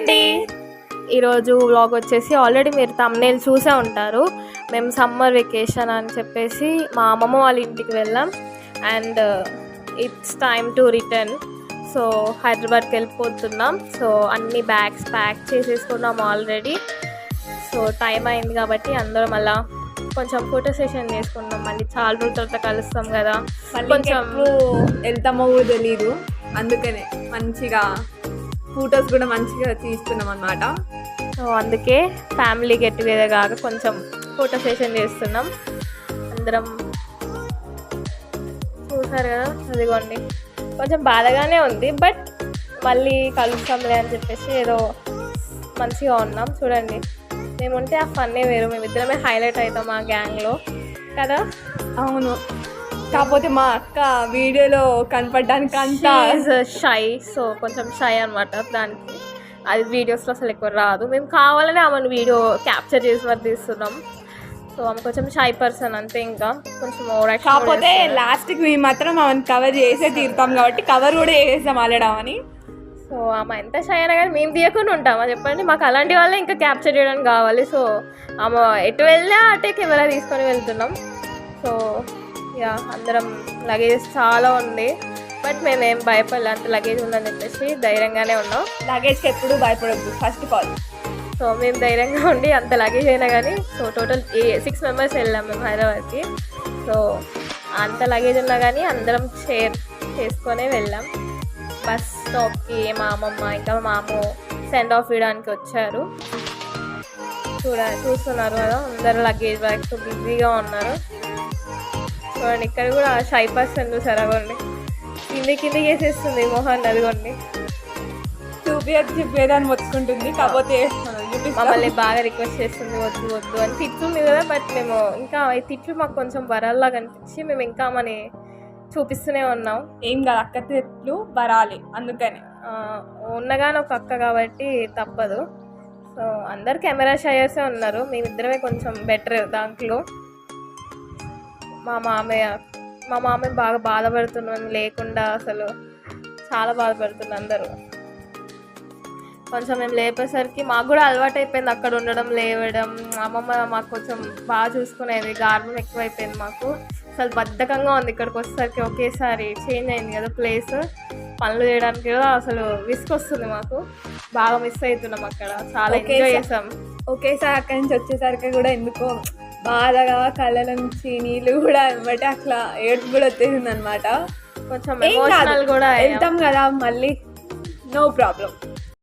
అండి. ఈరోజు వ్లాగ్ వచ్చేసి ఆల్రెడీ మీరు థంబ్నెయిల్ చూసే ఉంటారు. మేము సమ్మర్ వెకేషన్ అని చెప్పేసి మా అమ్మమ్మ వాళ్ళ ఇంటికి వెళ్ళాం. And it's time to return. So హైదరాబాద్కి వెళ్ళిపోతున్నాం. సో అన్ని బ్యాగ్స్ ప్యాక్ చేసేసుకున్నాం ఆల్రెడీ. సో టైం అయింది కాబట్టి అందరం అలా కొంచెం ఫోటో సెషన్ చేసుకున్నాం. మళ్ళీ చాలా రోజుల తర్వాత కలుస్తాం కదా, కొంచెం వెళ్తామో తెలీదు. అందుకనే మంచిగా ఫొటోస్ కూడా మంచిగా తీస్తున్నాం అన్నమాట. సో అందుకే ఫ్యామిలీ గెట్ టుగెదర్ కాక కొంచెం ఫోటో సెషన్ చేస్తున్నాం అందరం. చూసారు కదా, అదిగోండి కొంచెం బాధగానే ఉంది, బట్ మళ్ళీ కలుస్తాంలే అని చెప్పేసి ఏదో మంచిగా ఉన్నాం. చూడండి, మేముంటే ఆ ఫన్నే వేరు, మేమిద్దరమే హైలైట్ అవుతాం ఆ గ్యాంగ్లో కదా. అవును, కాకపోతే మా అక్క వీడియోలో కనపడడానికి అంతా షై. సో కొంచెం షై అనమాట, దానికి అది వీడియోస్లో అసలు ఎక్కువ రాదు. మేము కావాలనే ఆమెను వీడియో క్యాప్చర్ చేసి మరి తీస్తున్నాం. సో ఆమె కొంచెం షై పర్సన్ అంతే, ఇంకా కొంచెం ఓవర్ యాక్షన్. కాకపోతే లాస్ట్కి మేము మాత్రం ఆమెను కవర్ చేసే తీరుతాం కాబట్టి కవర్ కూడా చేసేస్తాం ఆలడామని. సో ఆమె ఎంత షై అయినా కానీ మేము తీయకుండా ఉంటామా చెప్పండి. మాకు అలాంటి వాళ్ళే ఇంకా క్యాప్చర్ చేయడానికి కావాలి. సో ఆమె ఎటు వెళ్ళినా అటే కెమెరా తీసుకొని వెళ్తున్నాం. సో యా, అందరం లగేజ్ చాలా ఉంది, బట్ మేమేం భయపడలే. అంత లగేజ్ ఉందని చెప్పేసి ధైర్యంగానే ఉన్నాం. లగేజ్కి ఎప్పుడు భయపడద్దు ఫస్ట్ ఆఫ్ ఆల్. సో మేము ధైర్యంగా ఉండి అంత లగేజ్ అయినా కానీ, సో టోటల్ 6 మెంబర్స్ వెళ్ళాం మేము హైదరాబాద్కి. సో అంత లగేజ్ ఉన్నా కానీ అందరం షేర్ చేసుకొనే వెళ్ళాం. బస్ స్టాప్కి మా అమ్మమ్మ ఇంకా మా మామ సెండ్ ఆఫ్ ఇవ్వడానికి వచ్చారు. చూస్తున్నారు కదా, అందరు లగేజ్ బ్యాగ్స్ బిజీగా ఉన్నారు. చూడండి, ఇక్కడ కూడా షై పర్సన్ చూసారు, అవ్వండి కిందికి వేసేస్తుంది మొహాన్ని, అదిగోండి చూపియదని మొత్తుకుంటుంది. కాకపోతే మమ్మల్ని బాగా రిక్వెస్ట్ చేస్తుంది వద్దు వద్దు అని తిట్టుంది కదా. బట్ మేము ఇంకా ఈ తిట్లు మాకు కొంచెం వరాల్లా కనిపించి మేము ఇంకా మన చూపిస్తూనే ఉన్నాం. ఏం కాదు, అక్క తిట్లు వరాలి, అందుకని ఉన్నగానే ఒక అక్క కాబట్టి తప్పదు. సో అందరు కెమెరా షయర్సే ఉన్నారు, మేమిద్దరమే కొంచెం బెటర్ దాంట్లో. మా మామయ్య బాగా బాధపడుతున్నాను లేకుండా, అసలు చాలా బాధపడుతుంది అందరూ. కొంచెం మేము లేపేసరికి మాకు కూడా అలవాటు అయిపోయింది అక్కడ ఉండడం, లేవడం. అమ్మమ్మ మాకు కొంచెం బాగా చూసుకునేది, గార్బం ఎక్కువైపోయింది మాకు. అసలు బద్ధకంగా ఉంది ఇక్కడికి వచ్చేసరికి. ఒకేసారి చేంజ్ అయింది కదా ప్లేస్, పనులు చేయడానికి కూడా అసలు విసుకొస్తుంది మాకు. బాగా మిస్ అవుతున్నాం అక్కడ, చాలా ఎంజాయ్ చేసాం. ఒకేసారి అక్కడి నుంచి వచ్చేసరికి కూడా ఎందుకో బాధగా కళ్ళ నుంచి నీళ్ళు కూడా వెంబటి అట్లా ఏడుపు కూడా వచ్చేసింది అనమాట. కొంచెం ఎమోషనల్ కూడా వెళ్తాం కదా మళ్ళీ, నో ప్రాబ్లం.